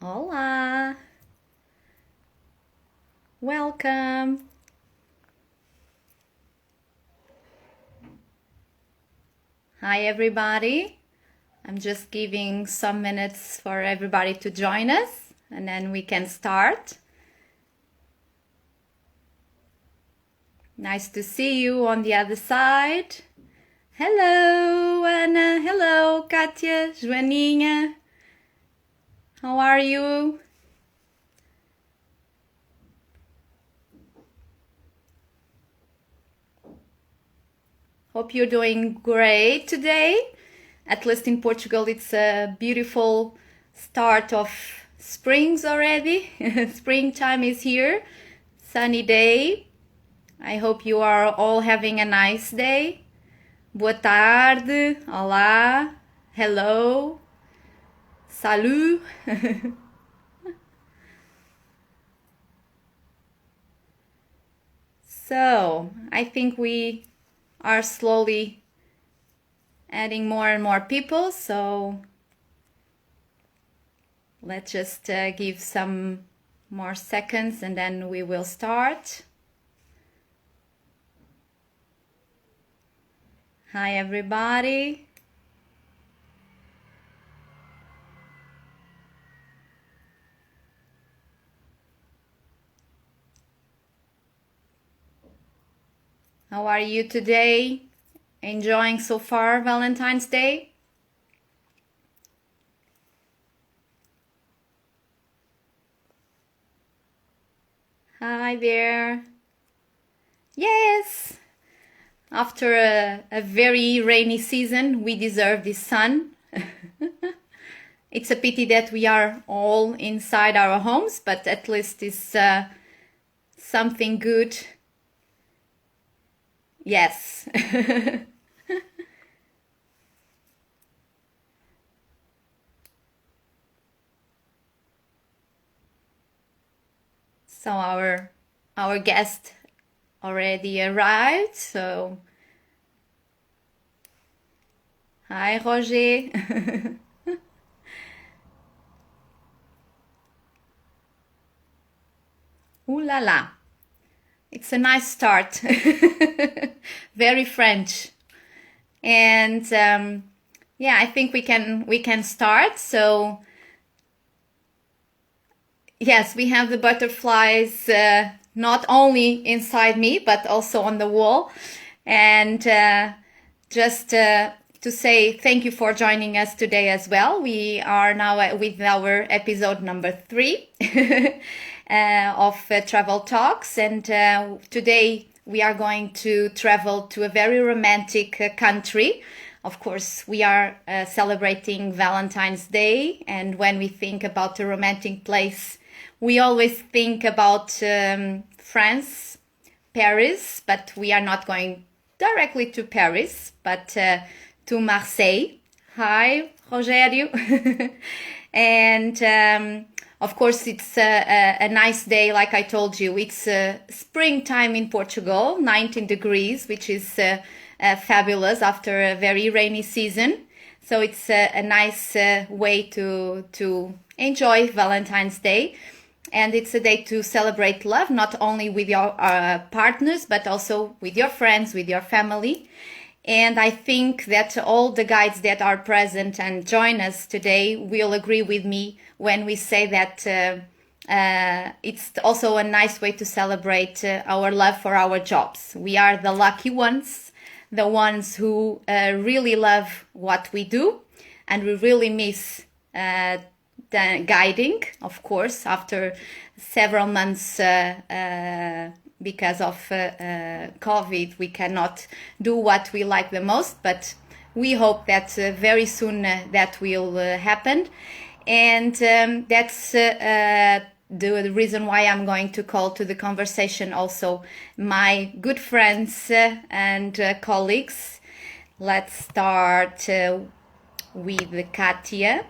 Olá! Welcome! Hi, everybody. I'm just giving some minutes for everybody to join us, and then we can start. Nice to see you on the other side. Hello, Anna. Hello, Kátia, Joaninha. How are you? Hope you're doing great today. At least in Portugal, it's a beautiful start of springs already. Springtime is here. Sunny day. I hope you are all having a nice day. Boa tarde. Olá. Hello. Salut. So, I think we are slowly adding more and more people, so let's just give some more seconds and then we will start. Hi, everybody. How are you today? Enjoying so far Valentine's Day? Hi there. Yes. After a very rainy season, we deserve this sun. It's a pity that we are all inside our homes, but at least it's something good. Yes. So our guest already arrived. So hi, Roger. Ooh la la. It's a nice start. Very French. And yeah, I think we can start. So yes, we have the butterflies not only inside me, but also on the wall. And just to say thank you for joining us today as well. We are now with our episode number 3 of Travel Talks. And today we are going to travel to a very romantic country. Of course, we are celebrating Valentine's Day. And when we think about a romantic place, we always think about France, Paris, but we are not going directly to Paris, but to Marseille. Hi, Rogério. And of course, it's a nice day, like I told you. It's springtime in Portugal, 19 degrees, which is fabulous after a very rainy season. So it's a nice way to enjoy Valentine's Day. And it's a day to celebrate love, not only with your partners, but also with your friends, with your family. And I think that all the guides that are present and join us today will agree with me when we say that it's also a nice way to celebrate our love for our jobs. We are the lucky ones, the ones who really love what we do, and we really miss the guiding, of course, after several months because of COVID, we cannot do what we like the most, but we hope that very soon that will happen. And that's the reason why I'm going to call to the conversation also my good friends and colleagues. Let's start with Katia.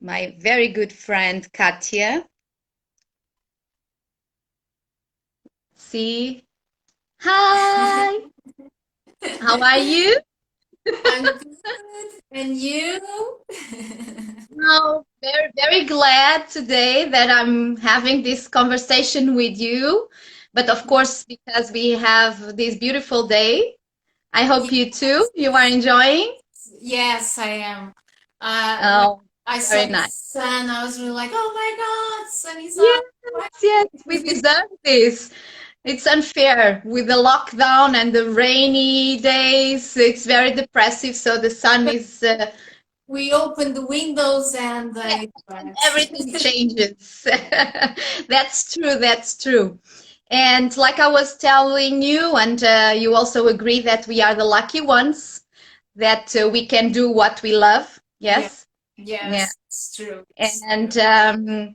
My very good friend, Katia. See? Hi! How are you? I'm good. And you? Well, very, very glad today that I'm having this conversation with you. But of course, because we have this beautiful day, I hope you too. Yes, You are enjoying. yes, I am. When Oh, I saw very the nice. sun, I was really like, oh my God, sun is Yes, up. Right? yes, we deserve this. It's unfair with the lockdown and the rainy days. It's very depressive. So the sun But is, we opened the windows and yeah, it and was. everything changes. That's true. That's true. And like I was telling you, and you also agree that we are the lucky ones, that we can do what we love. Yeah, Yes. Yeah. yes, it's true. It's true.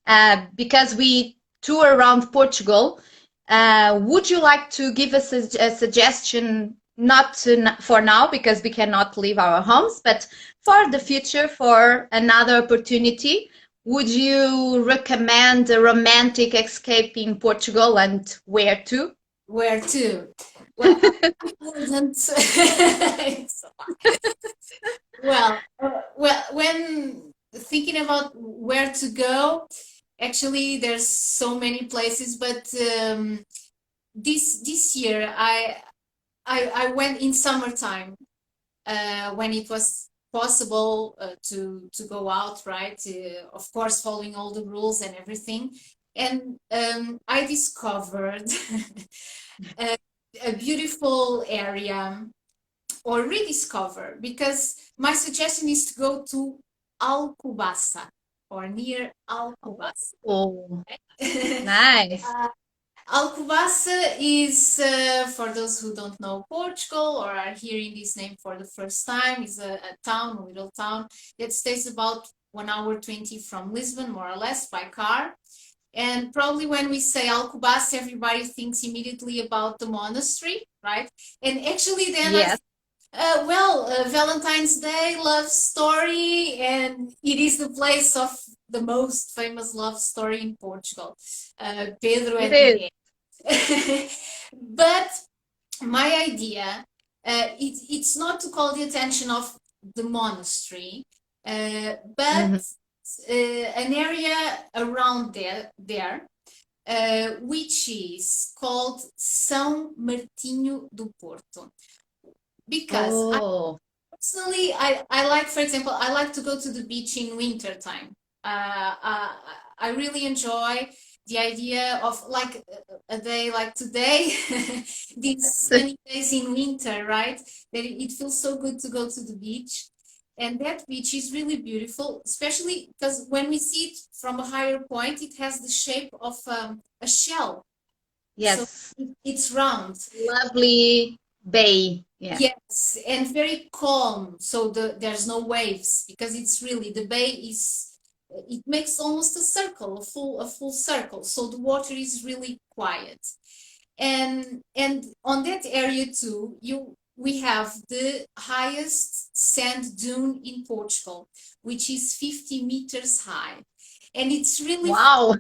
And because we tour around Portugal, would you like to give us a suggestion, not for now because we cannot leave our homes, but for the future, for another opportunity? Would you recommend a romantic escape in Portugal and where to? Where to? Well, I wouldn't. It's well, when thinking about where to go, actually, there's so many places, but this year I went in summertime when it was possible to go out, right? Of course, following all the rules and everything. And I discovered a, a beautiful area or rediscover because my suggestion is to go to Alcobaça or near Alcobaça. Oh, nice. uh, Alcobaça is, for those who don't know Portugal or are hearing this name for the first time, is a town, a little town that stays about 1 hour 20 from Lisbon, more or less, by car. And probably when we say Alcobaça, everybody thinks immediately about the monastery, right? And actually, then I Yes. Valentine's Day love story, and it is the place of the most famous love story in Portugal, Pedro It and is. Inês. But my idea, it's not to call the attention of the monastery, but Mhm. an area around there which is called São Martinho do Porto because Oh, personally, I like, for example, I like to go to the beach in winter time. I really enjoy the idea of like a day like today, these sunny days in winter, right? That it feels so good to go to the beach. And that beach is really beautiful, especially because when we see it from a higher point, it has the shape of a shell. So yes. it's round. Lovely bay. Yeah. Yes, and very calm. So there's no waves because it's really the bay is it makes almost a circle, a full circle. So the water is really quiet. And on that area too, you we have the highest sand dune in Portugal, which is 50 meters high. And it's really Wow.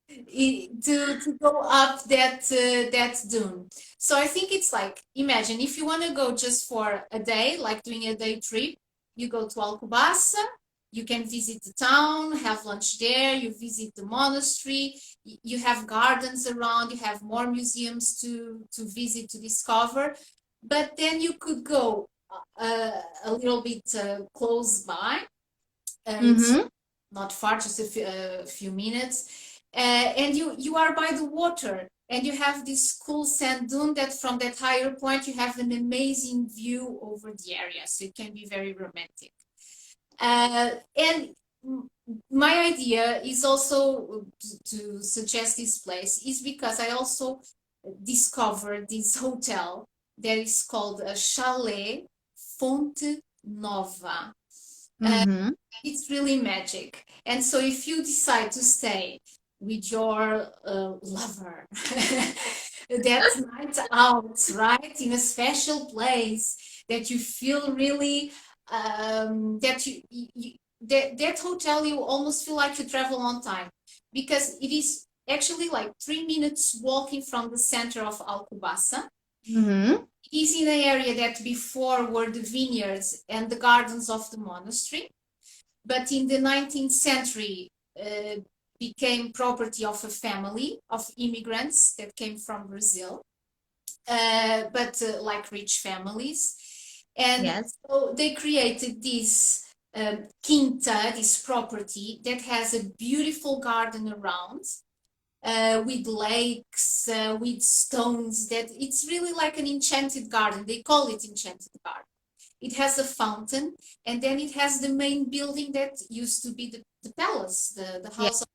to go up that dune. So I think it's like imagine if you want to go just for a day, like doing a day trip, you go to Alcobaça, you can visit the town, have lunch there, you visit the monastery, you have gardens around, you have more museums to visit to discover. But then you could go a little bit close by. It's Mm-hmm. not far, just a few minutes, and you are by the water, and you have this cool sand dune that from that higher point you have an amazing view over the area, so it can be very romantic. And my idea is also to suggest this place is because I also discovered this hotel that is called a Chalet Fonte Nova. Mm-hmm. It's really magic. And so if you decide to stay with your lover that night out, right, in a special place that you feel really that that hotel you almost feel like you travel on time because it is actually like 3 minutes walking from the center of Alcobaça. Mm-hmm. It is in an area that before were the vineyards and the gardens of the monastery, but in the 19th century became property of a family of immigrants that came from Brazil, but like rich families. And Yes. so they created this quinta, this property that has a beautiful garden around, with lakes, with stones, that it's really like an enchanted garden. They call it enchanted garden. It has a fountain, and then it has the main building that used to be the palace, the Yeah. house of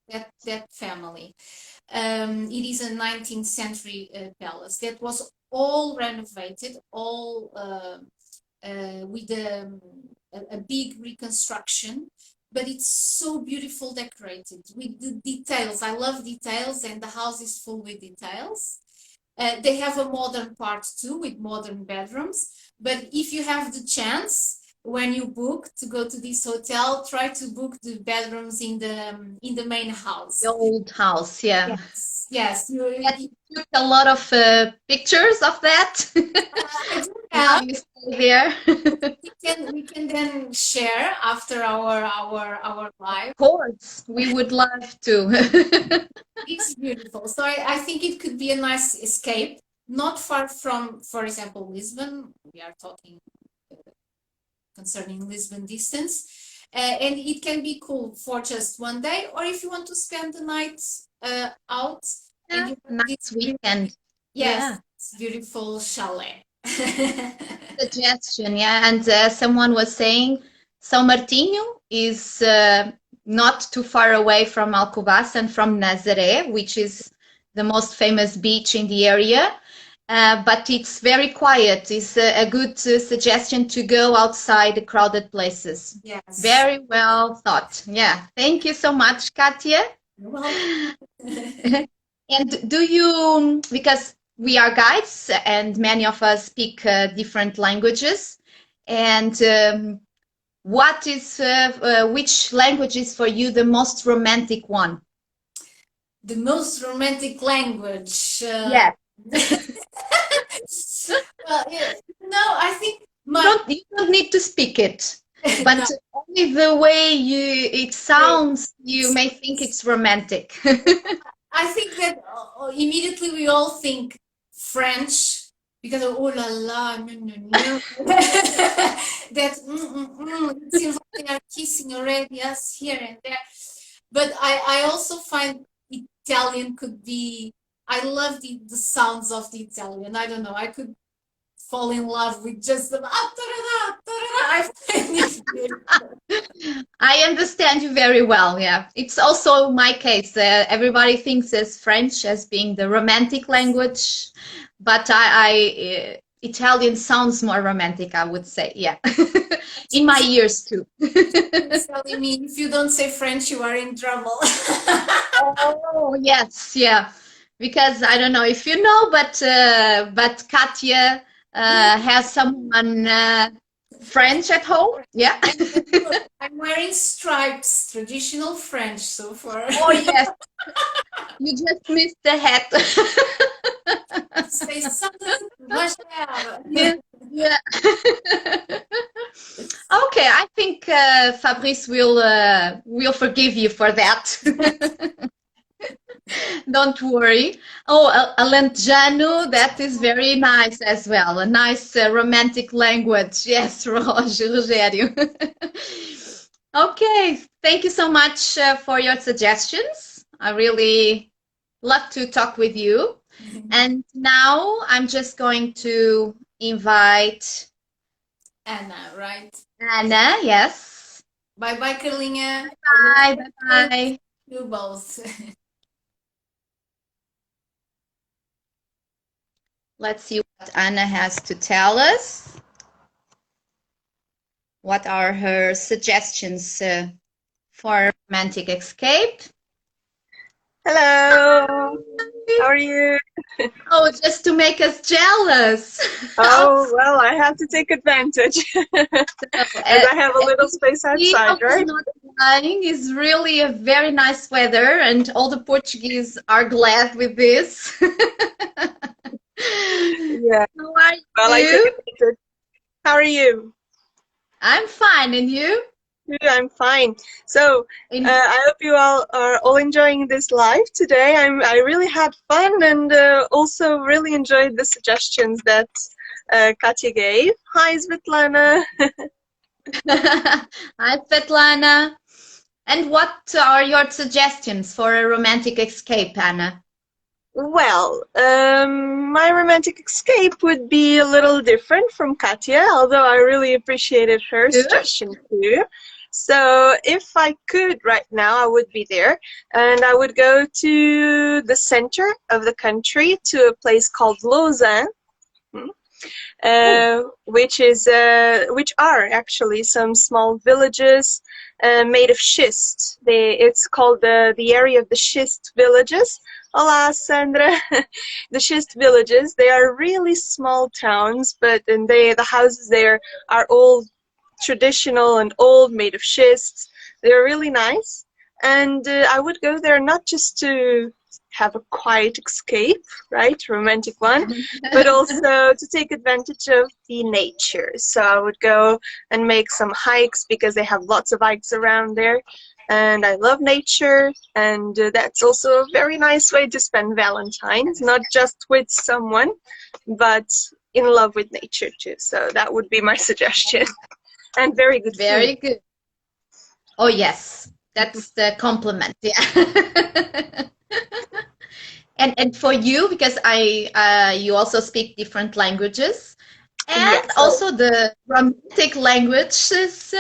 that family. It is a 19th century palace that was all renovated, all with a big reconstruction, but it's so beautiful decorated with the details. I love details, and the house is full with details. They have a modern part too, with modern bedrooms. But if you have the chance, when you book to go to this hotel, try to book the bedrooms in the main house. The old house, yeah. Yes, yes. Yes, you took a lot of pictures of that. I do While have. you stay there. We can then share after our live. Of course, we would love to. It's beautiful. So I think it could be a nice escape, not far from, for example, Lisbon. We are talking concerning Lisbon distance. And it can be cool for just one day, or if you want to spend the night out and you have Nice weekend. yes, Yeah. beautiful chalet. Suggestion, yeah. And someone was saying 𝗀𝗃𝗃𝗀𝗃 is not too far away from Alcobaça and from Nazaré, which is the most famous beach in the area. But it's very quiet. It's a good suggestion to go outside the crowded places. Yes. Very well thought. Yeah. Thank you so much, Katia. You're welcome. And do you, because we are guides and many of us speak different languages, and what is, which language is for you the most romantic one? The most romantic language. Yes. Well, yeah, no, I think You don't need to speak it, but no. only the way it sounds, you may think it's romantic. I think that immediately we all think French because of, oh la la, no, no, no. That it seems like they are kissing already, yes, here and there. But I also find Italian could be, I love the sounds of the Italian. I don't know, I could fall in love with just the I find it beautiful. I understand you very well, yeah. It's also my case. Everybody thinks as French as being the romantic language, but Italian sounds more romantic, I would say, yeah. In my ears too. It's telling me if you don't say French, you are in trouble. Oh, yes, yeah. Because I don't know if you know, but Katia has someone French at home, yeah. I'm wearing stripes, traditional French so far. Oh yes, you just missed the hat. Say something, Rogério. Yeah. Okay, I think Fabrice will forgive you for that. Don't worry. Oh, Alentejano, that is very nice as well. A nice romantic language. Yes, Rogério. Okay, thank you so much for your suggestions. I really love to talk with you. And now I'm just going to invite Anna, right? Anna, yes. Bye-bye, Carlinha. Bye, bye-bye. You both. Let's see what Anna has to tell us. What are her suggestions for romantic escape? Hello, how are you? Oh, just to make us jealous. Oh, well, I have to take advantage. As I have a little space outside, right? Not lying, is really a very nice weather, and all the Portuguese are glad with this. Yeah. How are Well, I took you? advantage. How are you? I'm fine, and you? Good, I'm fine. So, In I hope you all are all enjoying this live today. I really had fun and also really enjoyed the suggestions that Katya gave. Hi, Svetlana. Hi, Svetlana. And what are your suggestions for a romantic escape, Anna? Well, my romantic escape would be a little different from Katya, although I really appreciated her Good. suggestion too. So if I could right now, I would be there, and I would go to the center of the country to a place called Lausanne, which are actually some small villages made of schist. It's called the area of the schist villages. Hola, Sandra. The schist villages, they are really small towns, but the houses there are all traditional and old, made of schist. They're really nice. And I would go there not just to have a quiet escape, right, romantic one, but also to take advantage of the nature. So I would go and make some hikes because they have lots of hikes around there. And I love nature, and that's also a very nice way to spend Valentine's, not just with someone, but in love with nature too. So that would be my suggestion. And very good Very food. good. Oh, yes. That's the compliment. Yeah. And for you, because you also speak different languages, and Yes. also the romantic languages,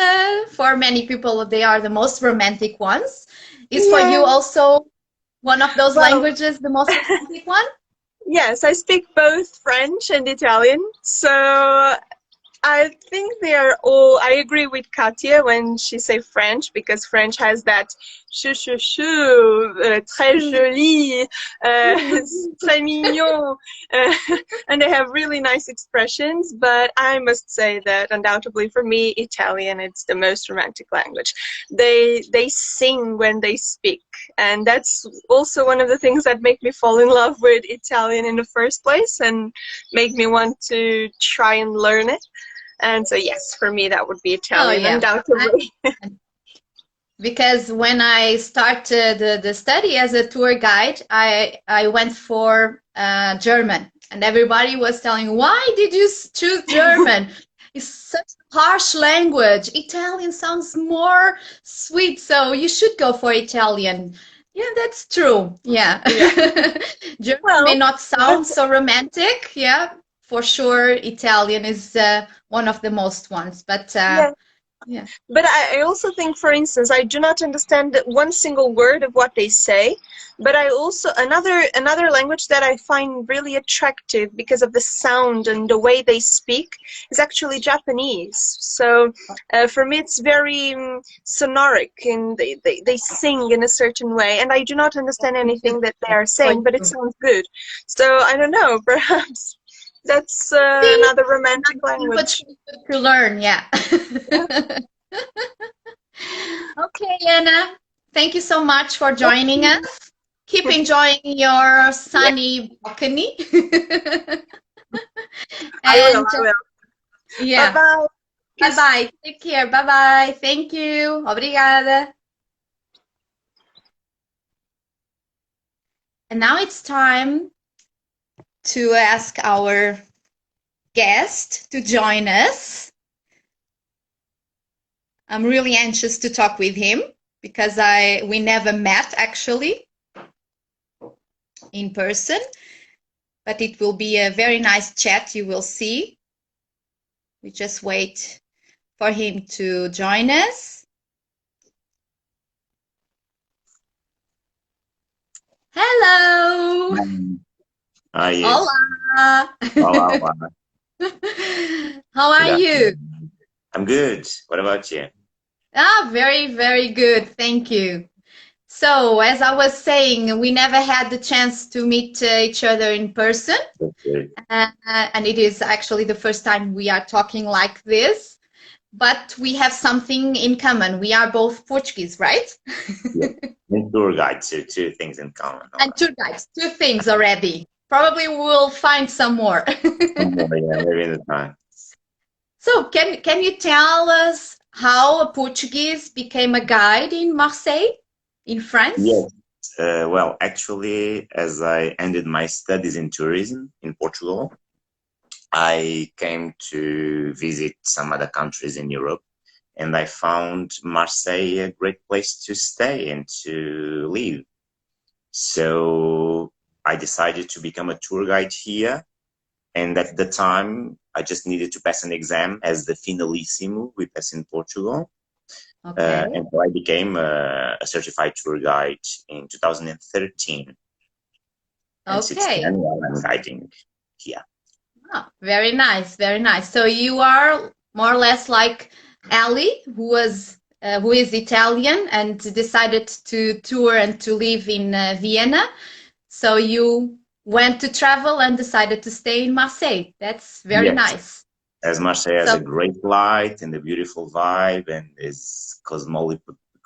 for many people, they are the most romantic ones. Is for you Yeah. also one of those Well, languages the most romantic one? yes, I speak both French and Italian, so I think they are all. I agree with Katya when she say French, because French has that chou chou chou, très joli, très mignon, and they have really nice expressions. But I must say that undoubtedly for me, Italian, it's the most romantic language. They sing when they speak, and that's also one of the things that make me fall in love with Italian in the first place, and make me want to try and learn it. And so, yes, for me, that would be Italian, Oh, yeah. undoubtedly. Because when I started the study as a tour guide, I went for German, and everybody was telling, why did you choose German? It's such a harsh language. Italian sounds more sweet, so you should go for Italian. Yeah, that's true. Yeah. German Well, may not sound so romantic. Yeah, for sure, Italian is one of the most ones, but yeah. yeah. But I also think, for instance, I do not understand one single word of what they say, but I also, another language that I find really attractive because of the sound and the way they speak is actually Japanese. So for me, it's very sonoric, and they sing in a certain way, and I do not understand anything that they are saying, but it sounds good. So I don't know, perhaps that's another romantic language. To learn, yeah. Okay, Anna, thank you so much for joining us. Keep enjoying your sunny balcony. I will. Yeah. Bye-bye. Bye-bye. Take care. Bye-bye. Thank you. Obrigada. And now it's time to ask our guest to join us. I'm really anxious to talk with him because we never met actually in person, but it will be a very nice chat, you will see. We just wait for him to join us. Hello. Hi. Hola. Hola. How are you? I'm good. What about you? Ah, very, very good. Thank you. So, as I was saying, we never had the chance to meet each other in person. And it is actually the first time we are talking like this. But we have something in common. We are both Portuguese, right? Yeah. And tour guides, so two things in common. And tour guides, two things already. probably we'll find some more. Yeah, maybe in the time. So can you tell us how a Portuguese became a guide in Marseille, in France? Yes. Well, actually, as I ended my studies in tourism in Portugal, I came to visit some other countries in Europe, and I found Marseille a great place to stay and to live. So I decided to become a tour guide here. And at the time, I just needed to pass an exam as the finalissimo we pass in Portugal. Okay. And so I became a certified tour guide in 2013. And since Okay. then, well, I'm guiding here. Oh, very nice, very nice. So you are more or less like Ali, who is Italian and decided to tour and to live in Vienna. So you went to travel and decided to stay in Marseille. That's very Yes. nice. As Marseille has So- a great light and a beautiful vibe and is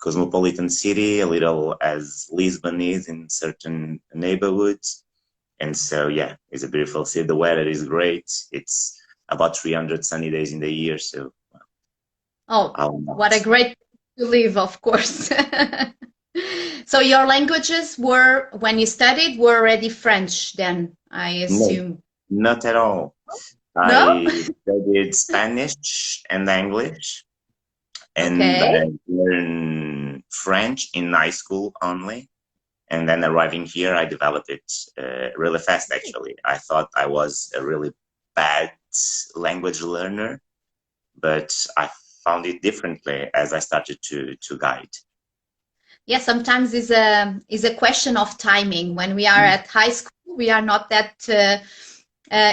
cosmopolitan city, a little as Lisbon is in certain neighborhoods. And so, yeah, it's a beautiful city. The weather is great. It's about 300 sunny days in the year. So, Oh, what a great place to live, of course. So your languages were, when you studied, were already French then, I assume. No, not at all. No? I studied Spanish and English, and Okay. I learned French in high school only. And then arriving here, I developed it really fast, actually. I thought I was a really bad language learner, but I found it differently as I started to guide. Yeah, sometimes is a question of timing. When we are at high school, we are not that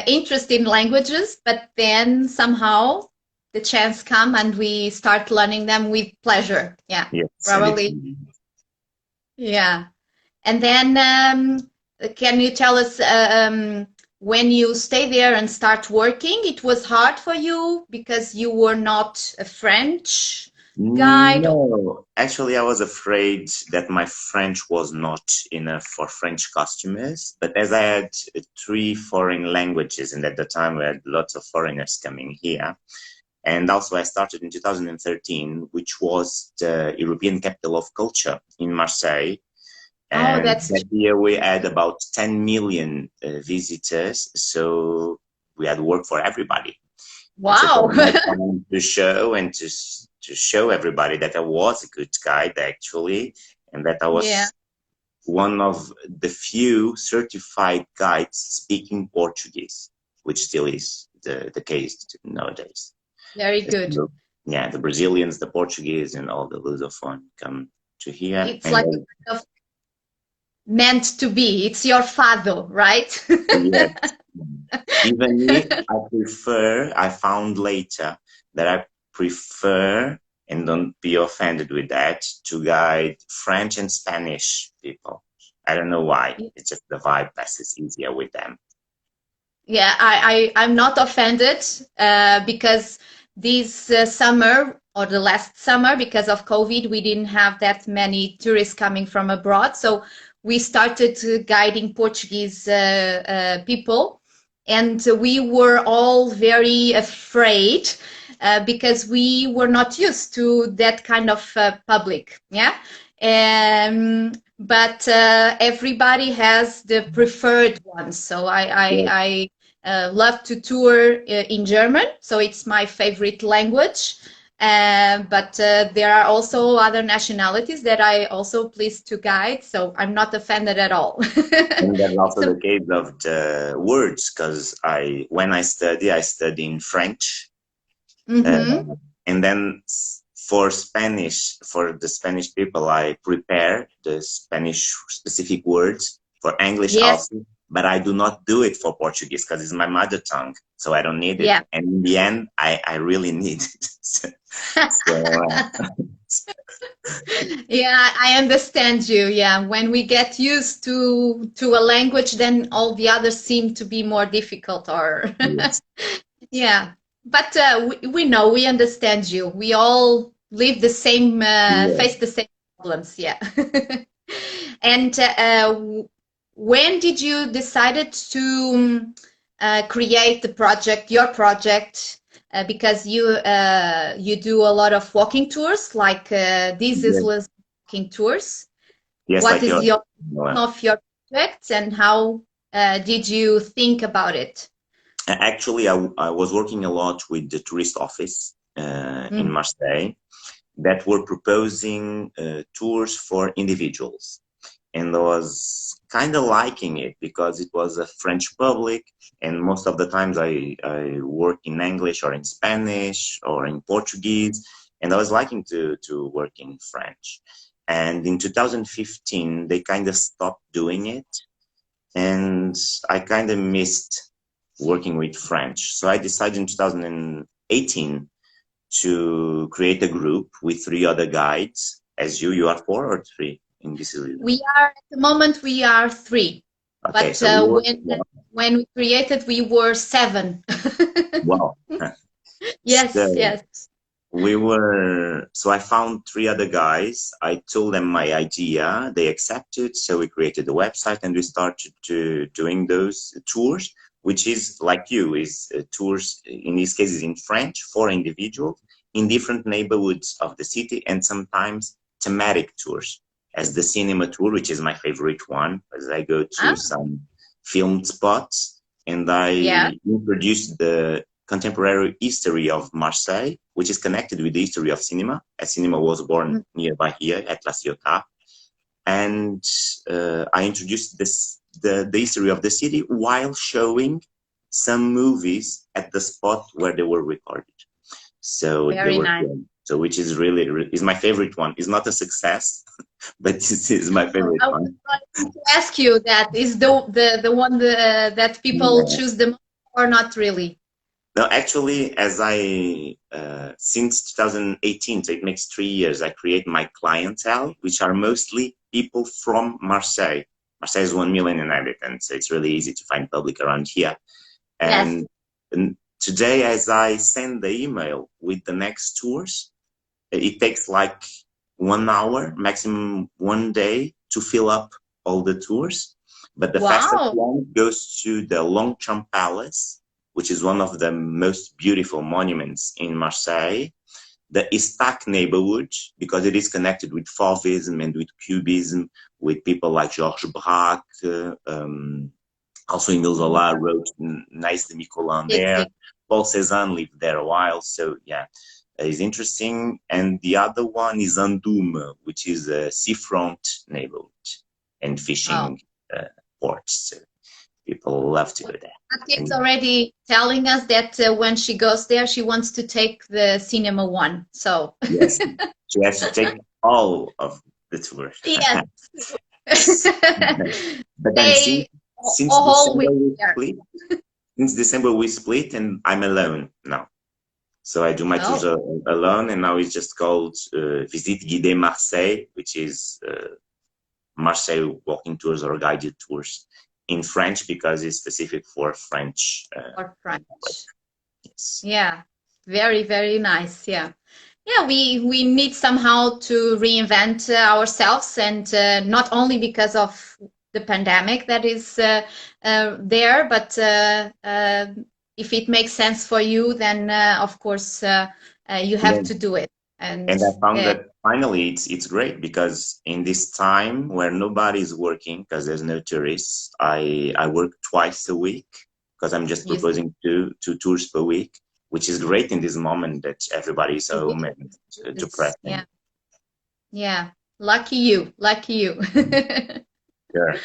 interested in languages, but then somehow the chance come and we start learning them with pleasure. Yeah, Yes, probably. Yeah. And then can you tell us when you stay there and start working, it was hard for you because you were not a French guide? No, actually, I was afraid that my French was not enough for French customers. But as I had 3 foreign languages, and at the time we had lots of foreigners coming here, and also I started in 2013, which was the European Capital of Culture in Marseille. And that year we had about 10 million visitors, so we had work for everybody. Wow! To show and to show everybody that I was a good guide, actually, and that I was one of the few certified guides speaking Portuguese, which still is the case nowadays. Very good. So, yeah, the Brazilians, the Portuguese, and all the Lusophone come to here. It's like a kind of meant to be. It's your fado, right? Yes. Even me, I found later that I prefer, and don't be offended with that, to guide French and Spanish people. I don't know why. It's just the vibe passes easier with them. Yeah, I'm not offended because this summer or the last summer, because of COVID, we didn't have that many tourists coming from abroad. So we started guiding Portuguese people, and we were all very afraid because we were not used to that kind of public. Yeah. But everybody has the preferred ones. So I love to tour in German, so it's my favorite language. But there are also other nationalities that I also pleased to guide, so I'm not offended at all. And that's also the case of the words, because when I study in French. Mm-hmm. And then for the Spanish people, I prepare the Spanish specific words. For English also, but I do not do it for Portuguese because it's my mother tongue, so I don't need it. Yeah. And in the end, I really need it. Yeah, I understand you. Yeah, when we get used to a language, then all the others seem to be more difficult. Or yeah, but we understand you. We all live the same, face the same problems. Yeah. And when did you decided to create the project, your project? Because you do a lot of walking tours, like this is Yes, was walking tours. yes, What like is your, your of your project, and how did you think about it? actually, I was working a lot with the tourist office in Mm. Marseille that were proposing tours for individuals. And I was kind of liking it because it was a French public, and most of the times I work in English or in Spanish or in Portuguese, and I was liking to work in French. And in 2015, they kind of stopped doing it, and I kind of missed working with French. So I decided in 2018 to create a group with 3 other guides. As you are 4 or 3 in this region? We are at the moment we are 3, Okay, but so we were, when we created we were 7. wow. Yes, So yes. so I found 3 other guys. I told them my idea. They accepted. So we created a website and we started doing those tours, which is like you, is tours, in these cases in French for individuals in different neighborhoods of the city, and sometimes thematic tours, as the cinema tour, which is my favorite one, as I go to some filmed spots and I introduce the contemporary history of Marseille, which is connected with the history of cinema, as cinema was born nearby here at La Ciotat. And I introduced the history of the city while showing some movies at the spot where they were recorded. So very nice. So which is really is my favorite one. It's not a success, but this is my favorite I one. was going to ask you, that is the one that people choose the most, or not really? No, actually, as I since 2018, so it makes 3 years, I create my clientele, which are mostly people from Marseille. Marseille is 1 million inhabitants, so it's really easy to find public around here. And today, as I send the email with the next tours, it takes like 1 hour, maximum 1 day, to fill up all the tours. But the fastest one goes to the Longchamp Palace, which is one of the most beautiful monuments in Marseille. The 𝗬𝗏 neighborhood, because it is connected with Fauvism and with Cubism, with people like Georges Braque, also Émile Zola wrote Nice de Nicolas there. Paul Cézanne lived there a while, so yeah, it's interesting. And the other one is Andoum, which is a seafront neighborhood and fishing ports. So people love to go there. It's already telling us that when she goes there, she wants to take the cinema one. So yes, she has to take all of the tours. Yes. But then since December we split, and I'm alone now. So I do my tours alone, and now it's just called 𝗬𝗏𝗃𝗃 Marseille, which is Marseille walking tours or guided tours in French, because it's specific for French. Yes. Yeah, very, very nice. Yeah. Yeah, we need somehow to reinvent ourselves, and not only because of the pandemic that is there, but if it makes sense for you, then of course you have to do it. And I found that finally it's great, because in this time where nobody's working, because there's no tourists, I work twice a week, because I'm just proposing two tours per week, which is great in this moment that everybody's home and depressed. Yeah, lucky you. Sure.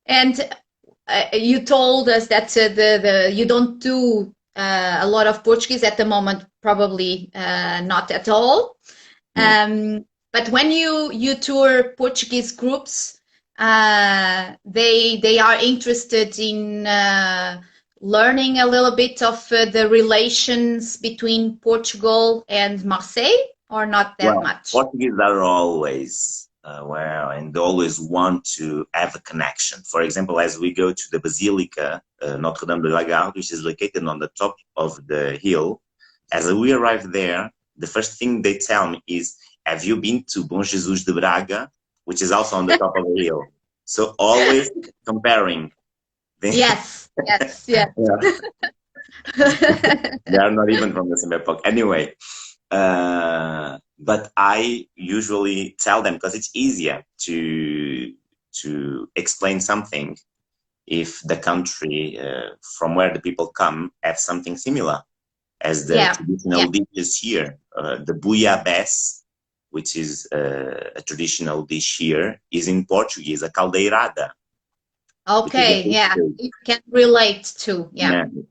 And you told us that you don't do a lot of Portuguese at the moment, probably not at all. But when you tour Portuguese groups, they are interested in learning a little bit of the relations between Portugal and Marseille, or not that much? Portuguese are always and always want to have a connection. For example, as we go to the Basilica, Notre-Dame de la Garde, which is located on the top of the hill, as we arrive there, the first thing they tell me is, have you been to Bom Jesus de Braga, which is also on the top of the hill? So always comparing. Yes, yes, yes. Yeah. They are not even from the same epoch. Anyway, but I usually tell them, because it's easier to explain something if the country from where the people come have something similar as the traditional dishes here. The bouillabaisse, which is a traditional dish here, is in Portuguese a caldeirada. Okay, yeah, you can relate to,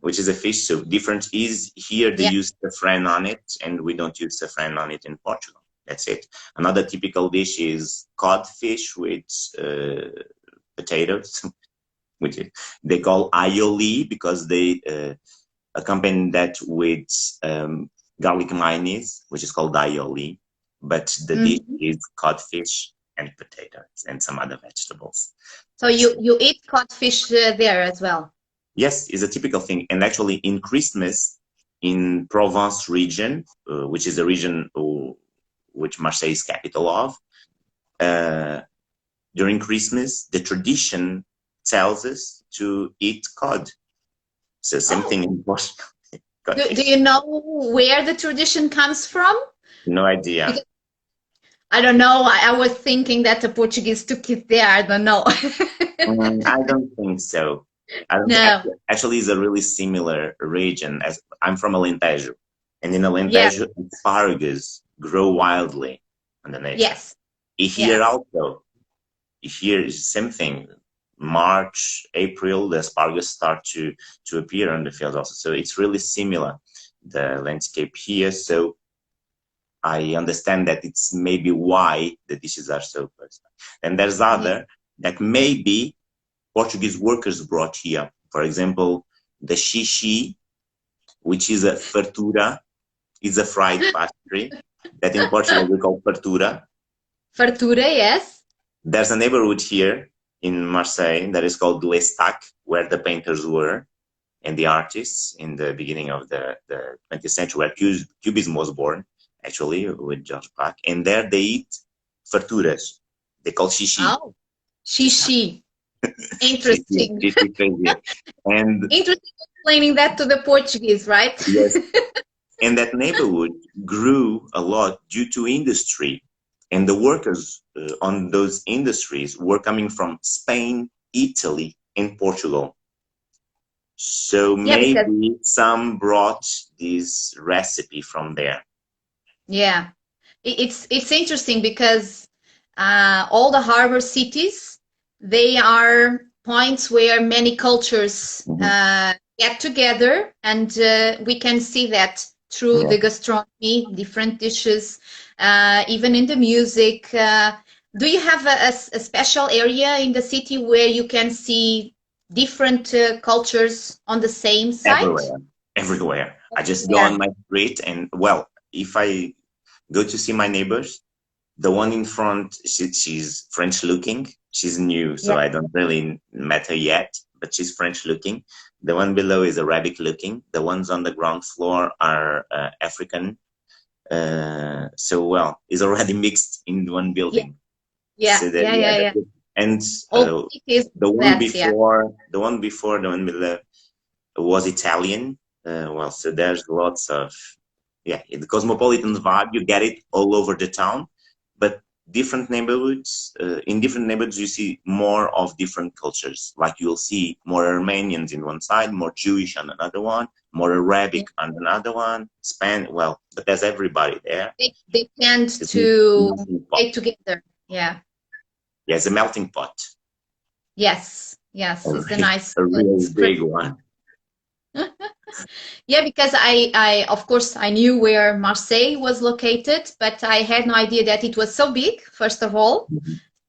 which is a fish soup. Difference is here they use saffron on it, and we don't use saffron on it in Portugal. That's it. Another typical dish is codfish with potatoes, which they call aioli because they accompany that with garlic mayonnaise, which is called aioli. But the dish is codfish and potatoes and some other vegetables. So you eat codfish there as well? Yes, it's a typical thing. And actually in Christmas, in Provence region, which is the region which Marseille is capital of, during Christmas, the tradition tells us to eat cod. So same thing in Portugal. Do you know where the tradition comes from? No idea. Because, I don't know. I was thinking that the Portuguese took it there. I don't know. I don't think so. I don't think, actually, it's a really similar region. As I'm from Alentejo, and in Alentejo, asparagus grow wildly on the nature. Yes. Here also, here is the same thing. March, April, the asparagus start to appear on the field also. So it's really similar, the landscape here. So I understand that it's maybe why the dishes are so personal. And there's other that maybe Portuguese workers brought here. For example, the 𝗧𝗍𝗃, which is a fartura, is a fried pastry that in Portugal we call fartura. Fartura, yes. There's a neighborhood here in Marseille that is called 𝗂𝘃, where the painters were and the artists in the beginning of the 20th century, where Cubism was born, actually, with Georges Braque. And there they eat farturas. They call 𝗧𝗍𝗃. Oh, 𝗧𝗍𝗃. Interesting. And interesting explaining that to the Portuguese, right? Yes. And that neighborhood grew a lot due to industry. And the workers on those industries were coming from Spain, Italy, and Portugal. So maybe some brought this recipe from there. Yeah, it's interesting because all the harbor cities, they are points where many cultures get together, and we can see that through the gastronomy, different dishes, even in the music. Do you have a special area in the city where you can see different cultures on the same site? Everywhere. I just go on my street and, well, if I go to see my neighbors, the one in front, she's French looking. She's new, so I don't really met her yet, but she's French looking. The one below is Arabic looking. The ones on the ground floor are African. So, well, it's already mixed in one building. And the one below was Italian. Well, so there's lots of, the cosmopolitan vibe, you get it all over the town, but different neighborhoods, in different neighborhoods you see more of different cultures. Like you'll see more Armenians in one side, more Jewish on another one, more Arabic on another one, Spanish, well, but there's everybody there. They tend to stay together, Yeah, it's a melting pot. Yes, it's a nice... A real big one. Because I of course I knew where Marseille was located, but I had no idea that it was so big. First of all,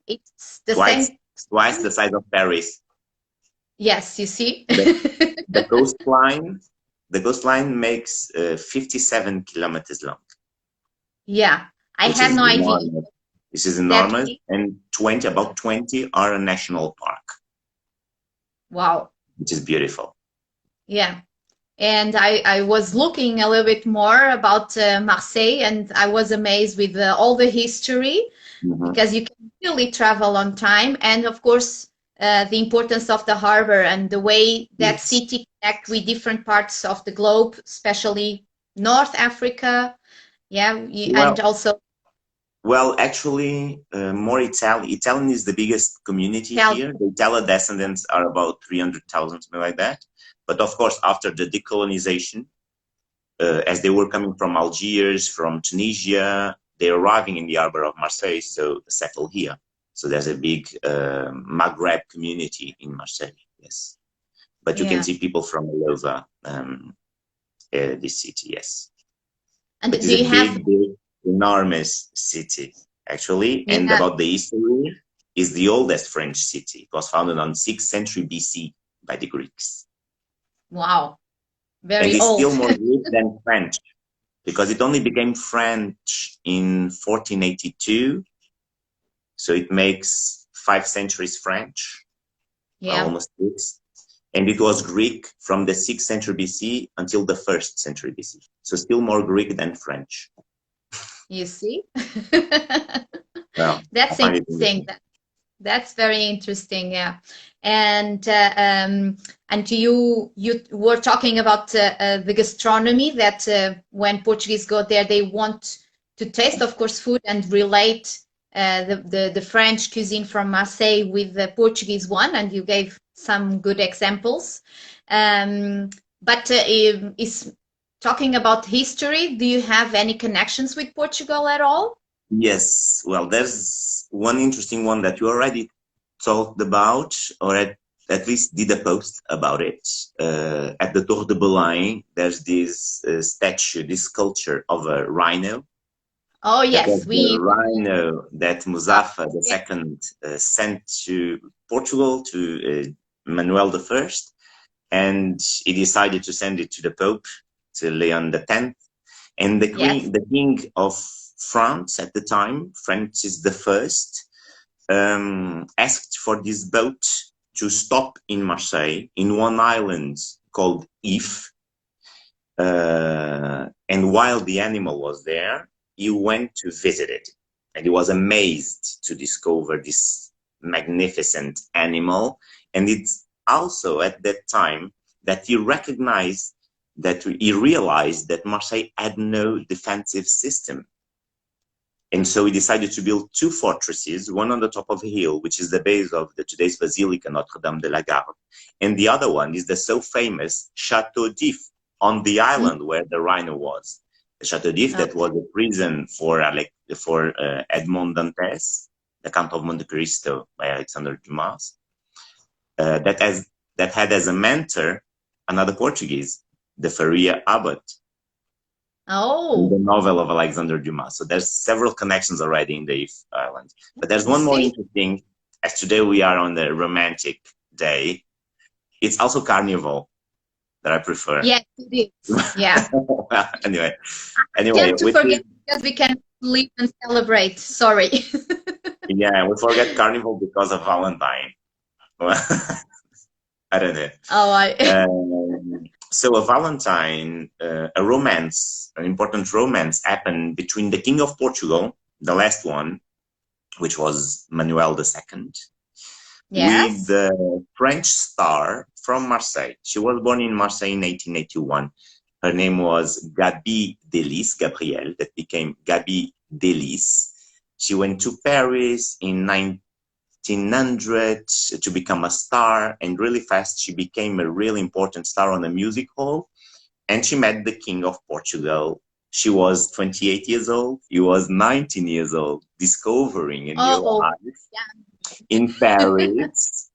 it's the same, twice the size of Paris. Yes, you see. The coastline makes 57 kilometers long. I had no idea. This is enormous, and about 20 are a national park. Wow. Which is beautiful. And I was looking a little bit more about Marseille, and I was amazed with all the history, Mhm. because you can really travel on time, and of course the importance of the harbor and the way that Yes. city connect with different parts of the globe, especially North Africa. Yeah, and also Well, actually, more Italian is the biggest community tell. here. The Italian descendants are about 300,000, something like that. But of course, after the decolonization, as they were coming from Algiers, from Tunisia, they're arriving in the harbor of Marseille, so settle here. So there's a big Maghreb community in Marseille, yes. But you can Yeah. see people from all over this city, yes. And But do it's a you have? big, enormous city, actually. And Yeah. about the history, is the oldest French city. It was founded on 6th century BC by the Greeks. Wow, And very it's old. still more Greek than French, because it only became French in 1482. So it makes 5 centuries French, Yeah, almost 6. And it was Greek from the 6th century BC until the 1st century BC. So still more Greek than French. you see. Well, That's I find it interesting. interesting. That's very interesting, yeah. And you were talking about the gastronomy, that when Portuguese go there, they want to taste, of course, food and relate the French cuisine from Marseille with the Portuguese one, and you gave some good examples. But is talking about history, do you have any connections with Portugal at all? Yes, well, there's one interesting one that you already talked about, or at least did a post about it. At the 𝗀𝗃𝗃𝗀𝗃, there's this statue, this sculpture of a rhino. Oh That was yes, the we. rhino that Uh, 𝗀𝗃𝗃𝗃 sent to Portugal, to Manuel I, and he decided to send it to the Pope, to Leon X. And yes. the king of France at the time, Francis I, asked for this boat to stop in Marseille, in one island called 𝗲𝗓. And while the animal was there, he went to visit it. And he was amazed to discover this magnificent animal. And it's also at that time that he realized that Marseille had no defensive system. And so he decided to build 2 fortresses, one on the top of a hill, which is the base of the today's Basilica Notre-Dame de la Garde, and the other one is the so famous 𝗀𝗃𝗃𝗃 on the island where the rhino was. The 𝗀𝗃𝗃𝗃 that was a prison for Edmond Dantes, the Count of Monte Cristo by Alexander Dumas, that had as a mentor another Portuguese, the Faria Abbot, in the Oh, novel of Alexander Dumas. So there's several connections already in the 𝗲𝗃 Island. But there's you one more see? interesting, as today we are on the romantic day, it's also Carnival that I prefer. Yes, it is. Yeah. Well, anyway, Tend to which is, forget because we can live and celebrate. Sorry. yeah, we forget Carnival because of Valentine. I don't know. Oh, So a Valentine, a romance, an important romance happened between the King of Portugal, the last one, which was Manuel II, with yes. the French star from Marseille. She was born in Marseille in 1881. Her name was 𝗀𝗃𝗃𝗃𝗃, Gabrielle, that became 𝗀𝗃𝗃𝗃𝗃. She went to Paris in 1900 to become a star, and really fast she became a really important star on the music hall, and she met the King of Portugal. She was 28 years old, he was 19 years old, discovering a new Oh, life in Paris.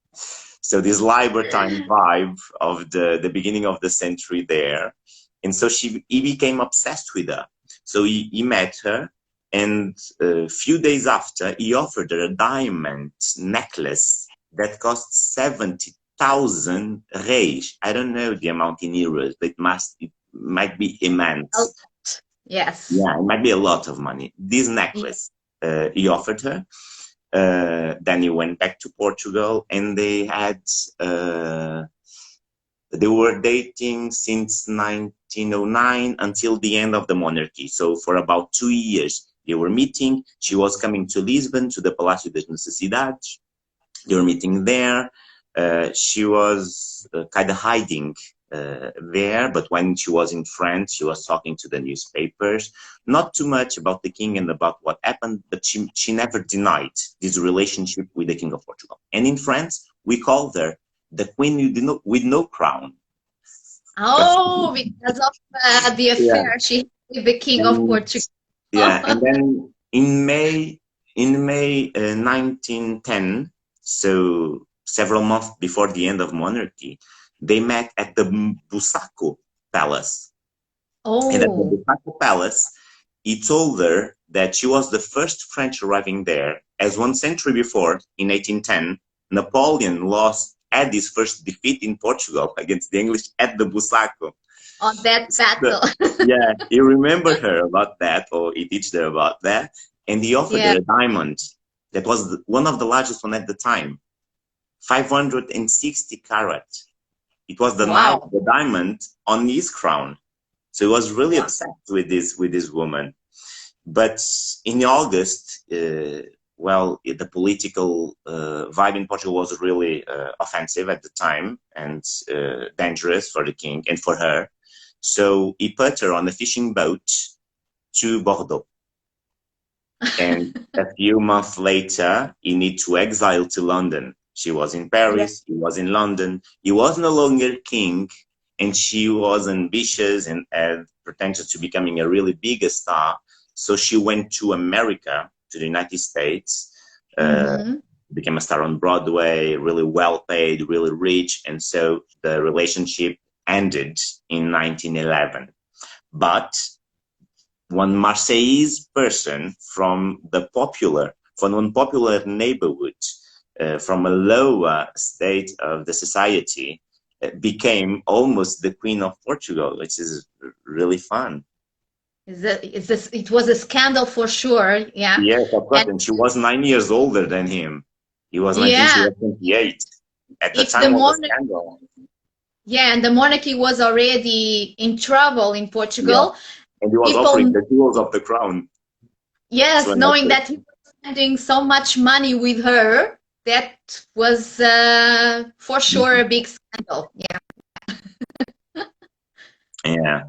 So this libertine vibe of the beginning of the century there. And so he became obsessed with her. So he met her, and a few days after, he offered her a diamond necklace that cost 70,000 reis. I don't know the amount in euros, but it might be immense. yes. Yeah, it might be a lot of money. This necklace he offered her. Then he went back to Portugal, and they had They were dating since 1909 until the end of the monarchy. So for about 2 years, they were meeting. She was coming to Lisbon, to the Palácio das Necessidades. They were meeting there. She was kind of hiding there, but when she was in France, she was talking to the newspapers, not too much about the king and about what happened, but she never denied this relationship with the King of Portugal. And in France, we called her the Queen with no crown. Oh, because of the affair she had with the King of Portugal. Yeah, and then in May 1910, so several months before the end of monarchy, they met at the 𝗬𝗧𝗃𝗃 Palace. Oh. And at the 𝗬𝗧𝗃 Palace, he told her that she was the first French arriving there, as 1 century before, in 1810, Napoleon had his first defeat in Portugal against the English at the 𝗬𝗧𝗃. On that battle. Yeah, he remembered her about that, or he teached her about that, and he offered her a diamond that was one of the largest one at the time, 560 carat. It was the diamond on his crown. So he was really obsessed with this woman. But in August, well, the political vibe in Portugal was really offensive at the time and dangerous for the king and for her. So he put her on a fishing boat to Bordeaux. And a few months later, he needed to exile to London. She was in Paris, he was in London. He was no longer king, and she was ambitious and had pretensions to becoming a really big star. So she went to America, to the United States, became a star on Broadway, really well paid, really rich. And so the relationship ended in 1911. But one Marseillese person from one popular neighborhood, from a lower state of the society, became almost the Queen of Portugal, which is really fun. It was a scandal for sure, yeah. Yes, of course, and she was 9 years older than him. He was 1928. At the time of the scandal. Yeah, and the monarchy was already in trouble in Portugal. Yeah. And he was offering the jewels of the crown. Yes, so knowing that he was spending so much money with her, that was for sure a big scandal. Yeah. Yeah.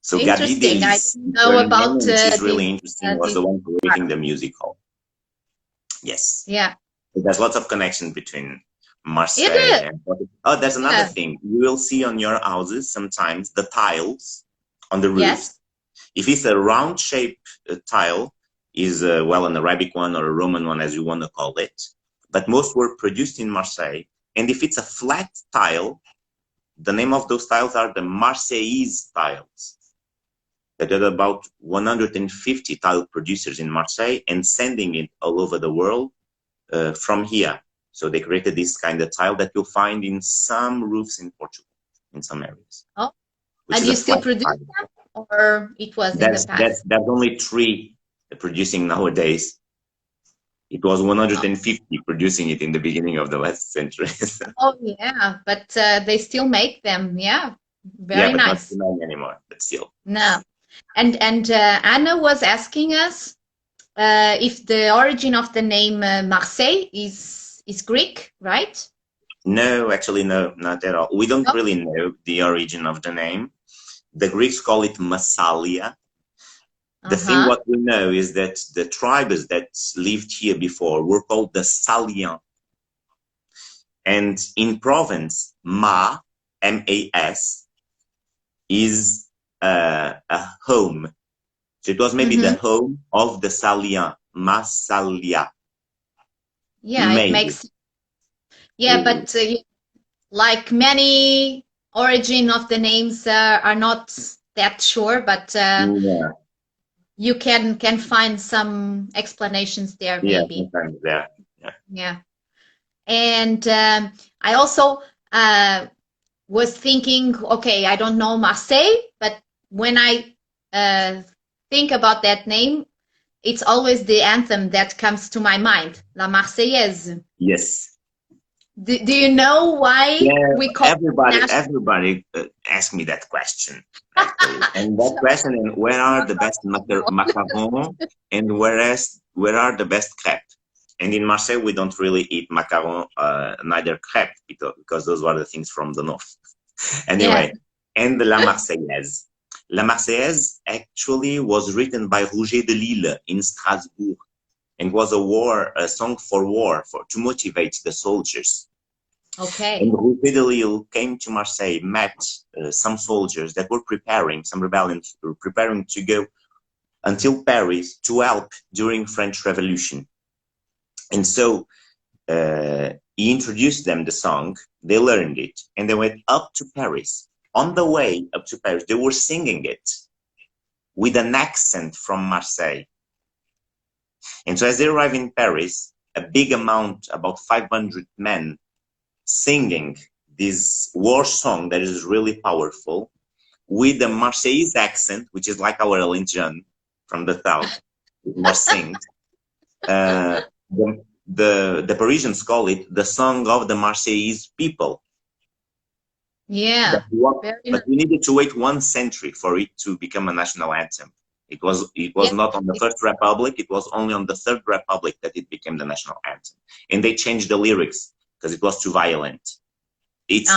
So interesting. I didn't know about which is really interesting, was the one creating the musical. Yes. Yeah. So there's lots of connection between Marseille and Portugal. Oh, there's another thing. You will see on your houses sometimes the tiles on the roof. Yes. If it's a round shaped tile, is well, an Arabic one or a Roman one, as you want to call it. But most were produced in Marseille. And if it's a flat tile, the name of those tiles are the Marseillese tiles. There are about 150 tile producers in Marseille and sending it all over the world from here. So they created this kind of tile that you'll find in some roofs in Portugal, in some areas. Oh, and you still produce them? Or it was in the past? That's only 3 producing nowadays. It was 150 producing it in the beginning of the last century. Oh yeah, but they still make them. Yeah, very nice. Not anymore, but still. No, and Anna was asking us if the origin of the name Marseille is Greek, right? No, actually, no, not at all. We don't really know the origin of the name. The Greeks call it Massalia. The thing what we know is that the tribes that lived here before were called the Salians. And in Provence, M-A-S, is a home. So it was maybe the home of the Salians, Massalia. Yeah, it makes. Yeah, but like many origin of the names are not that sure, but you can find some explanations there, maybe. Yeah. And I also was thinking, okay, I don't know Marseille, but when I think about that name, it's always the anthem that comes to my mind, La Marseillaise. Yes. Do you know why Yeah, we call everybody asked me that question, actually. And that question, and where are the best macarons and where are the best crêpes? And in Marseille, we don't really eat macaron, neither crêpes, because those were the things from the north. Anyway, and the La Marseillaise. La Marseillaise actually was written by Rogério da Silva in Strasbourg, and was a song for war, to motivate the soldiers. Okay. And Rogério da Silva came to Marseille, met some soldiers that were preparing, some rebellions were preparing to go until Paris to help during French Revolution. And so he introduced them the song, they learned it, and they went up to Paris. On the way up to Paris, they were singing it with an accent from Marseille. And so as they arrive in Paris, a big amount, about 500 men, singing this war song that is really powerful with the Marseillese accent, which is like our Valentine from the south, more sing. The Parisians call it the song of the Marseillese people. Yeah. But we needed to wait 1 century for it to become a national anthem. It was not on the First Republic, it was only on the Third Republic that it became the national anthem. And they changed the lyrics because it was too violent. It's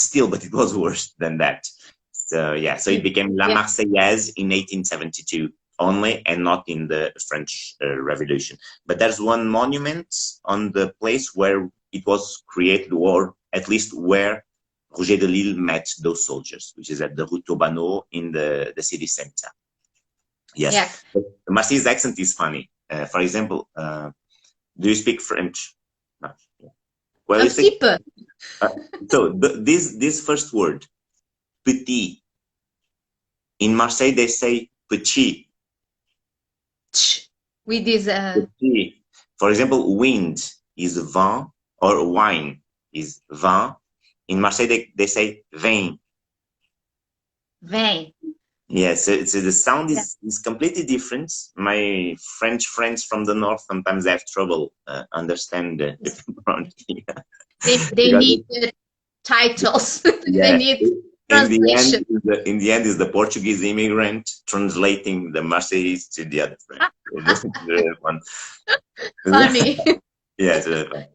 still, but it was worse than that. So yeah, so it became La Marseillaise in 1872 only, and not in the French Revolution. But there's one monument on the place where it was created, or at least where Rogério da Silva met those soldiers, which is at the Rue Taubaneau in the city center. Yes, yeah. The Marseillese accent is funny. For example, do you speak French? No. Well, so this first word, petit, in Marseille they say petit. With this, petit. For example, wind is vent, or wine is vin. In Marseille they say vin. Vin. Yes, yeah, so the sound is completely different. My French friends from the north sometimes have trouble understand the pronunciation. They need titles. They need translation. In the end, is the Portuguese immigrant translating the Marseillese to the other French. Funny. Yes. Yeah,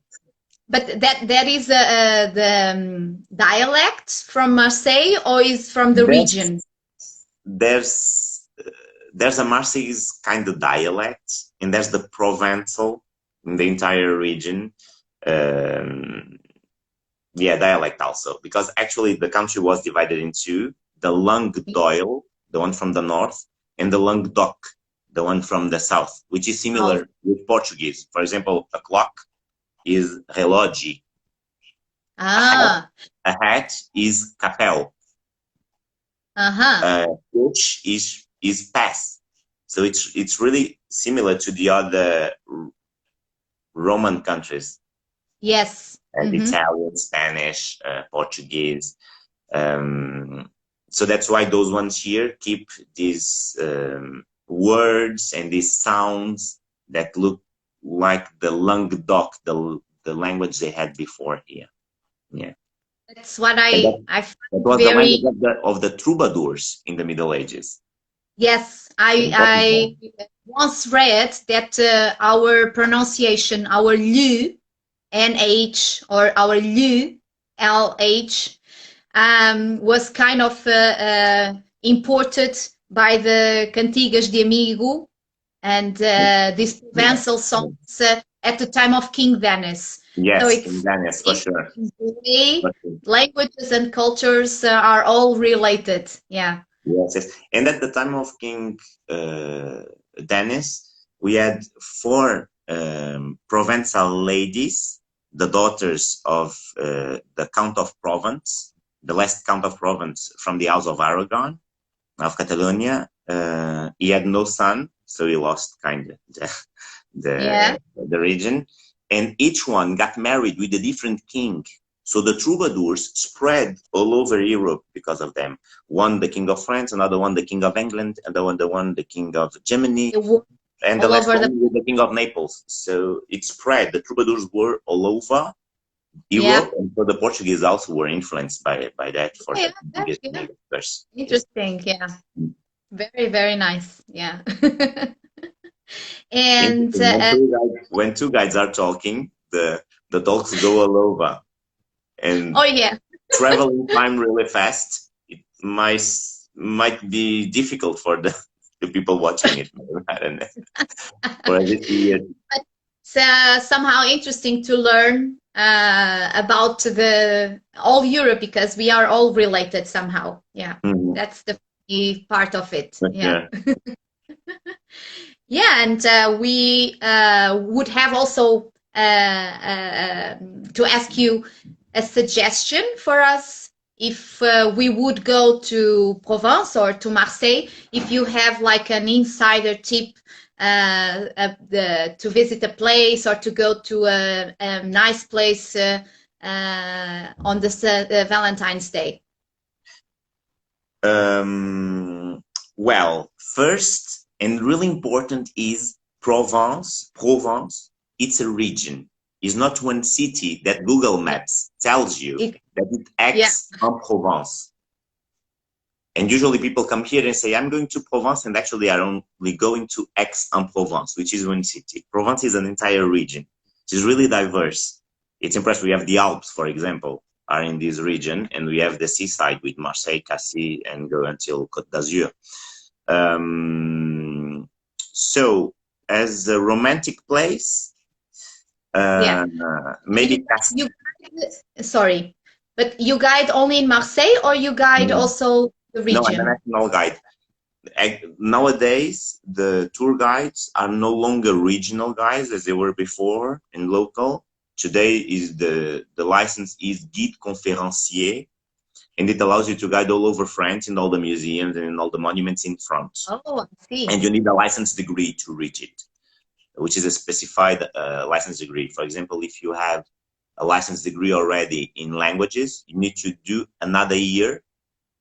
but that is the dialect from Marseille, or is from the region? There's a Marseillese kind of dialect, and there's the Provençal in the entire region. Dialect also, because actually the country was divided into the Languedoc, the one from the north, and the Languedoc, the one from the south, which is similar with Portuguese. For example, a clock is relógio. A hat is capel. Coach is pass. So it's really similar to the other Roman countries. Yes. And Italian, Spanish, Portuguese. So that's why those ones here keep these words and these sounds that look like the Languedoc, the language they had before here. Yeah. That's what I that was the language of the troubadours in the Middle Ages. Yes, I once read that our pronunciation, our 𝘀, NH, or our 𝘀, LH, was kind of imported by the Cantigas de Amigo and these Provençal songs at the time of King Venice. Yes, so King Venice, for sure. Languages and cultures are all related. Yeah. Yes. And at the time of King Denis, we had 4 Provençal ladies, the daughters of the Count of Provence, the last Count of Provence from the House of Aragon, of Catalonia. He had no son, so he lost kind of the region. And each one got married with a different king. So the troubadours spread all over Europe because of them. One, the King of France, another one, the King of England, and the one, the King of Germany, and the last one, the King of Naples. So it spread. The troubadours were all over, Europe, and so the Portuguese also were influenced by that for Yeah, the biggest yeah. neighbors. Interesting. Yeah. Mm. Very, very nice. Yeah. And Interesting. When two guides are talking, the talks go all over, and oh yeah. traveling time really fast. It might be difficult for the people watching it. I don't know. For this year. It's somehow interesting to learn about all Europe because we are all related somehow. Yeah, that's the funny part of it. Yeah, yeah, and we would have also to ask you a suggestion for us if we would go to Provence or to Marseille. If you have like an insider tip to visit a place or to go to a nice place on the Valentine's Day? Well, first and really important is Provence. Provence, it's a region. It's not one city that Google Maps tells you that it acts on Provence. And usually people come here and say, I'm going to Provence, and actually are only going to Aix-en-Provence, which is one city. Provence is an entire region. It is really diverse. It's impressive. We have the Alps, for example, are in this region, and we have the seaside with Marseille, 𝘂𝘃, and go until 𝗀𝘂𝗃. So, as a romantic place, maybe sorry, but you guide only in Marseille, or you guide also the region? No, I'm a national guide. Nowadays, the tour guides are no longer regional guides as they were before and local. Today is the license is guide conférencier, and it allows you to guide all over France in all the museums and in all the monuments in France. Oh, I see. And you need a license degree to reach it, which is a specified license degree. For example, if you have a license degree already in languages, you need to do another year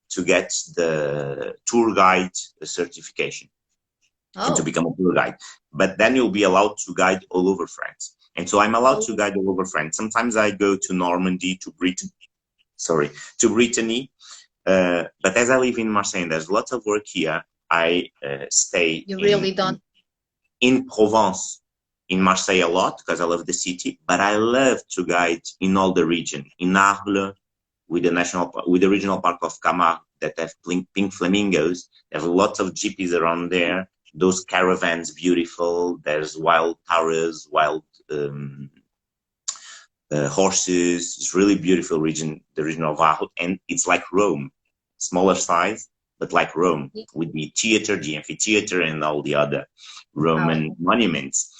to get the tour guide certification and to become a tour guide. But then you'll be allowed to guide all over France. And so I'm allowed to guide all over France. Sometimes I go to Normandy, to Brittany. But as I live in Marseille and there's lots of work here, I stay in Provence, in Marseille a lot because I love the city, but I love to guide in all the region, in 𝗂𝘃, with the regional park of Camargue that have pink flamingos. There have lots of jeepies around there. Those caravans, beautiful. There's wild tauros, wild horses. It's really beautiful region, the region of 𝗂𝘃, and it's like Rome, smaller size, but like Rome, with the theater, the amphitheater, and all the other Roman monuments.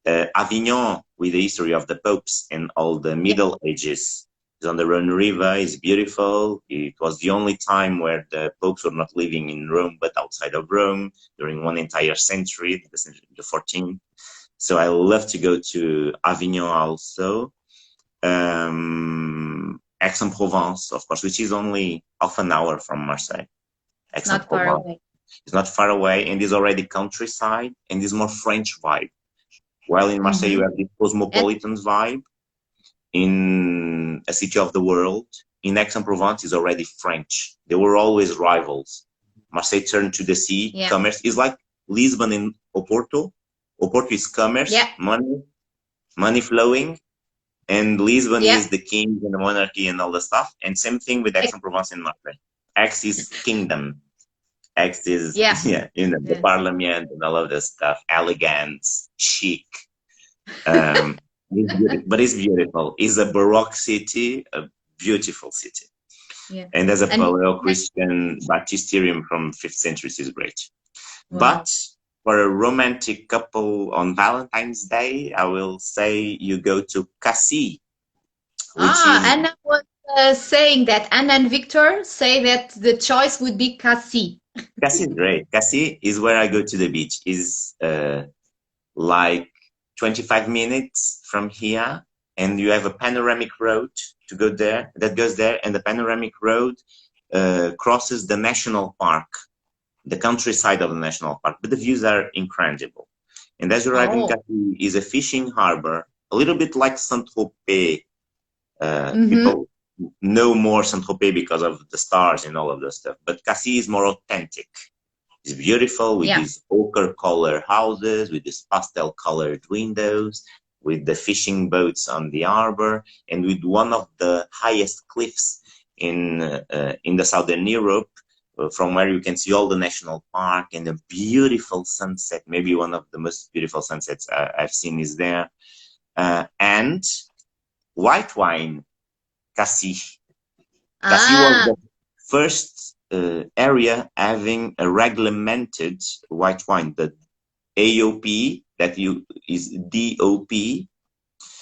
Avignon, with the history of the popes and all the Middle Ages, is on the Rhone River, is beautiful. It was the only time where the popes were not living in Rome, but outside of Rome during one entire century, the 14th. So I love to go to Avignon also. Aix-en-Provence, of course, which is only half an hour from Marseille. Not far away. It's not far away, and is already countryside, and is more French vibe. While in Marseille you have this cosmopolitan vibe, in a city of the world, in Aix-en-Provence is already French. They were always rivals. Marseille turned to the sea. Commerce is like Lisbon and Oporto. Oporto is commerce, money flowing, and Lisbon is the king and the monarchy and all the stuff. And same thing with Aix-en-Provence and Marseille. Aix is kingdom. Aix is the parliament and all of this stuff, elegance, chic. But it's beautiful. It's a Baroque city, a beautiful city. Yeah. And there's a Paleo-Christian baptisterium from 5th century, is great. Wow. But for a romantic couple on Valentine's Day, I will say you go to 𝘂𝘃. Anna was saying that. Anna and Victor say that the choice would be 𝘂𝘃. 𝘂𝘃 is great. 𝘂𝘃 is where I go to the beach. Is like 25 minutes from here, and you have a panoramic road to go there that goes there, and the panoramic road crosses the national park, the countryside of the national park, but the views are incredible. And as you arrive in 𝘂𝘃 is a fishing harbor, a little bit like 𝗀𝗏 People know more Saint-Tropez because of the stars and all of that stuff, but 𝗂𝘂 is more authentic. It's beautiful with these ochre color houses, with these pastel colored windows, with the fishing boats on the harbor, and with one of the highest cliffs in the southern Europe, from where you can see all the national park and a beautiful sunset. Maybe one of the most beautiful sunsets I've seen is there. And white wine, 𝗂𝘂. 𝗂𝘂 was the first area having a regulated white wine. The AOP, that is DOP.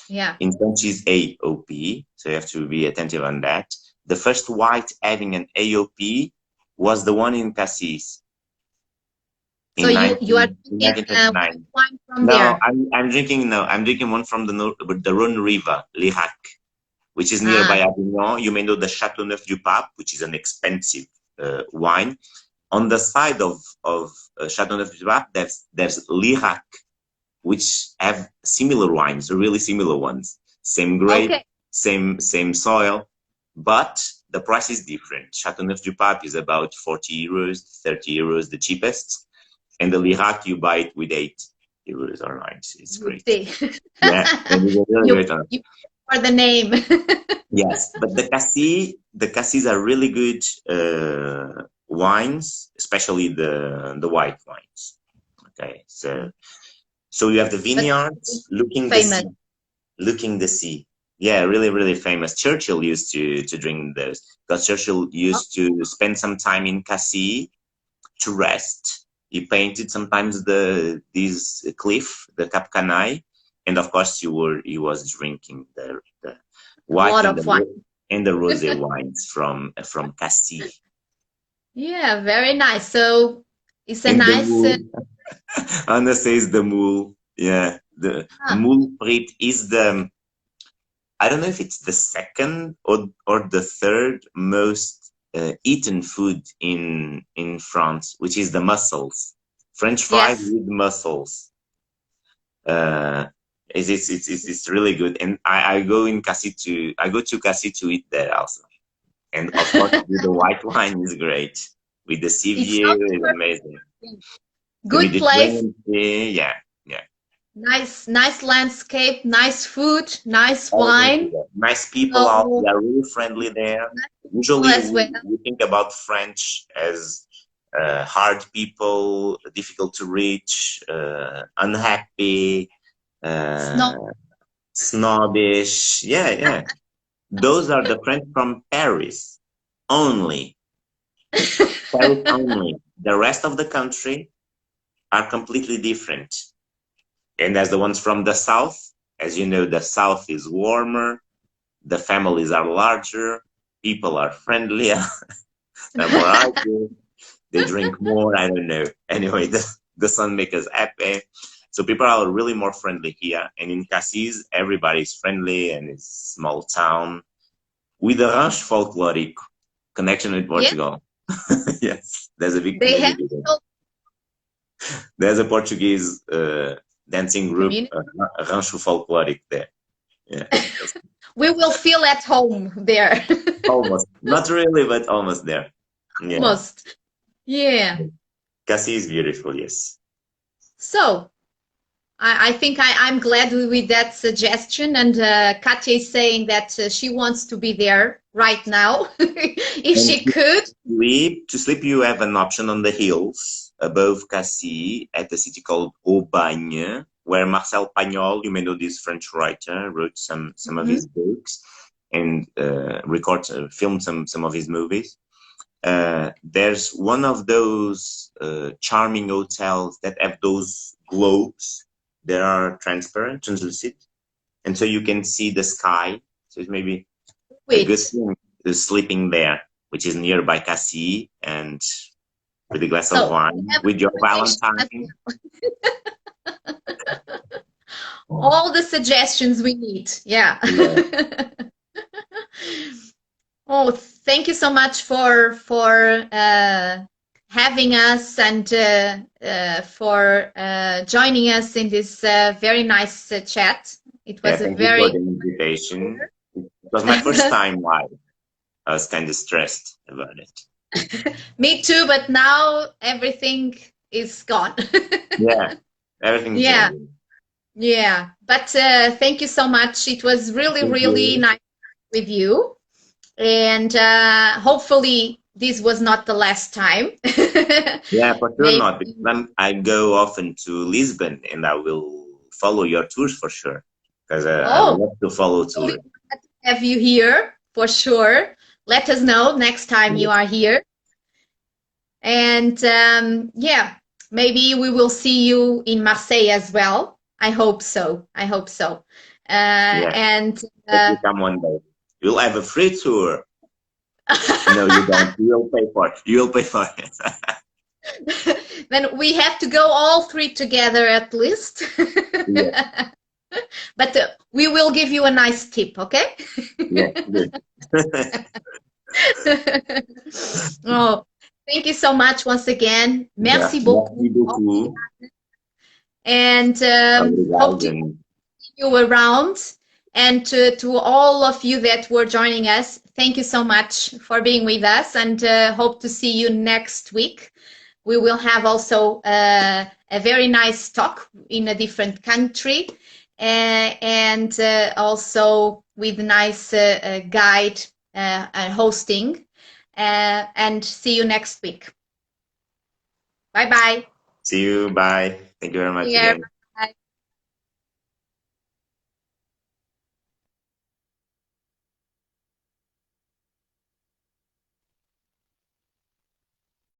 Yeah. In French is AOP, so you have to be attentive on that. The first white having an AOP was the one in 𝗂𝘂. So you are drinking wine from there? I'm drinking one from the Rhone River, 𝗂𝘀𝘁, which is nearby Avignon. You may know the 𝗧𝗏𝗏, which is an expensive wine. On the side of 𝗧𝗏𝗏, there's 𝗂𝘁, which have similar wines, really similar ones. Same grape, same soil, but the price is different. 𝗧𝗏𝗏 is about 40 euros, 30 euros, the cheapest. And the 𝗂𝘁, you buy it with 8 euros or 9. It's great. Yeah, really you for the name. Yes, but the 𝗂𝘂s are really good wines, especially the white wines. Okay, so you have the vineyards looking the sea. Yeah, really, really famous. Churchill used to drink those, because Churchill used to spend some time in 𝗂𝘂 to rest. He painted sometimes this cliff, the Cap Canaille, and of course he was drinking the white and the rosé wines from 𝗂𝘂. Yeah, very nice. So it's a nice. Anna says the moule. Yeah, the moule frite is the. I don't know if it's the second or the third most eaten food in France, which is the mussels. French fries with mussels. It's really good, and I go to 𝗂𝘂 to eat there also. And of course, with the white wine is great. With the 𝗂𝘏, it's amazing. Good place. Yeah. Nice landscape, nice food, nice wine. Nice people out there, really friendly there. Usually we think about French as hard people, difficult to reach, unhappy, snobbish. Yeah. Those are the French from Paris only. Paris only. The rest of the country are completely different. And as the ones from the south, as you know, the south is warmer, the families are larger, people are friendlier, they're more active, they drink more, I don't know. Anyway, the sun makes us happy. So people are really more friendly here. And in 𝗂𝘂, everybody's friendly, and it's a small town with a 𝗀𝗏𝗆 connection with Portugal. Yes, there's a big there's a Portuguese dancing group, 𝗀𝗏𝗆𝗆 there. Yeah. We will feel at home there. Almost. Not really, but almost there. Yeah. Almost. Yeah. 𝗂𝘂 is beautiful, yes. So, I think I'm glad with that suggestion, and Katja is saying that she wants to be there right now, if she could. To sleep, you have an option on the hills above 𝗂𝘂 at a city called 𝗀𝗏𝗃, where Marcel Pagnol, you may know this French writer, wrote some of his books and filmed some of his movies. There's one of those charming hotels that have those globes that are translucent, and so you can see the sky. So it's maybe a good thing to sleeping there, which is nearby 𝗂𝘂, and with a glass of wine, with your Valentine. All the suggestions we need. Yeah. Oh, thank you so much for having us and for joining us in this very nice chat. It was a very invitation. was my first time live. I was kind of stressed about it. Me too, but now everything is gone. Yeah, everything's Yeah. changing. Yeah, but thank you so much. It was really, Thank really you. nice with you. And hopefully this was not the last time. Yeah, for sure Maybe. not. Because I go often to Lisbon, and I will follow your tours for sure. Because I Oh. love to follow tours. Have you here for sure. Let us know next time you are here. And yeah, maybe we will see you in Marseille as well. I hope so. I hope so. And If you come one day, you'll have a free tour. No, you don't. You'll pay for it. You'll pay for it. Then we have to go all three together at least. Yeah. But we will give you a nice tip, okay? Yeah, good. Oh, thank you so much once again. Merci beaucoup. Merci beaucoup. And hope to see you around. And to all of you that were joining us, thank you so much for being with us, and hope to see you next week. We will have also a very nice talk in a different country, and also with nice guide hosting. And see you next week. Bye-bye. See you. Bye. Thank you very much again.